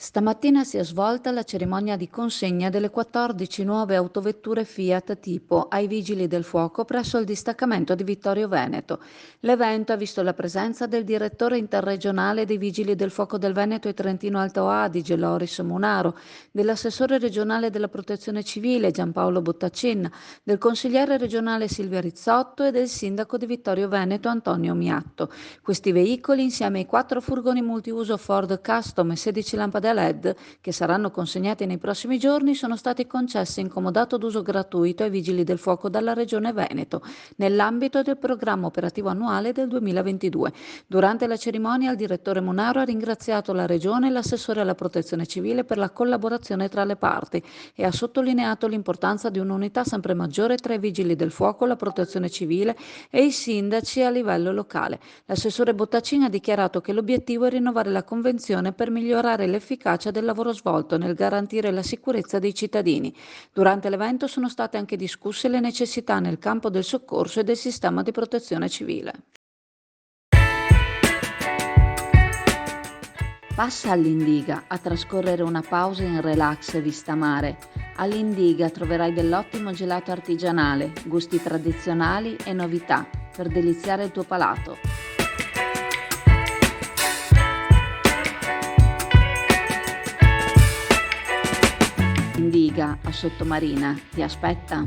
Stamattina si è svolta la cerimonia di consegna delle 14 nuove autovetture Fiat tipo ai Vigili del Fuoco presso il distaccamento di Vittorio Veneto. L'evento ha visto la presenza del direttore interregionale dei Vigili del Fuoco del Veneto e Trentino Alto Adige, Loris Munaro, dell'assessore regionale della Protezione Civile Giampaolo Bottacin, del consigliere regionale Silvia Rizzotto e del sindaco di Vittorio Veneto Antonio Miatto. Questi veicoli, insieme ai 4 furgoni multiuso Ford Custom e 16 lampadelle LED che saranno consegnati nei prossimi giorni, sono stati concessi in comodato d'uso gratuito ai Vigili del Fuoco dalla Regione Veneto, nell'ambito del programma operativo annuale del 2022. Durante la cerimonia il direttore Munaro ha ringraziato la Regione e l'assessore alla Protezione Civile per la collaborazione tra le parti e ha sottolineato l'importanza di un'unità sempre maggiore tra i Vigili del Fuoco, la Protezione Civile e i sindaci a livello locale. L'assessore Bottacin ha dichiarato che l'obiettivo è rinnovare la convenzione per migliorare l'efficacia del lavoro svolto nel garantire la sicurezza dei cittadini. Durante l'evento sono state anche discusse le necessità nel campo del soccorso e del sistema di protezione civile. Passa all'Indiga a trascorrere una pausa in relax e vista mare. All'Indiga troverai dell'ottimo gelato artigianale, gusti tradizionali e novità per deliziare il tuo palato. Indiga a Sottomarina ti aspetta.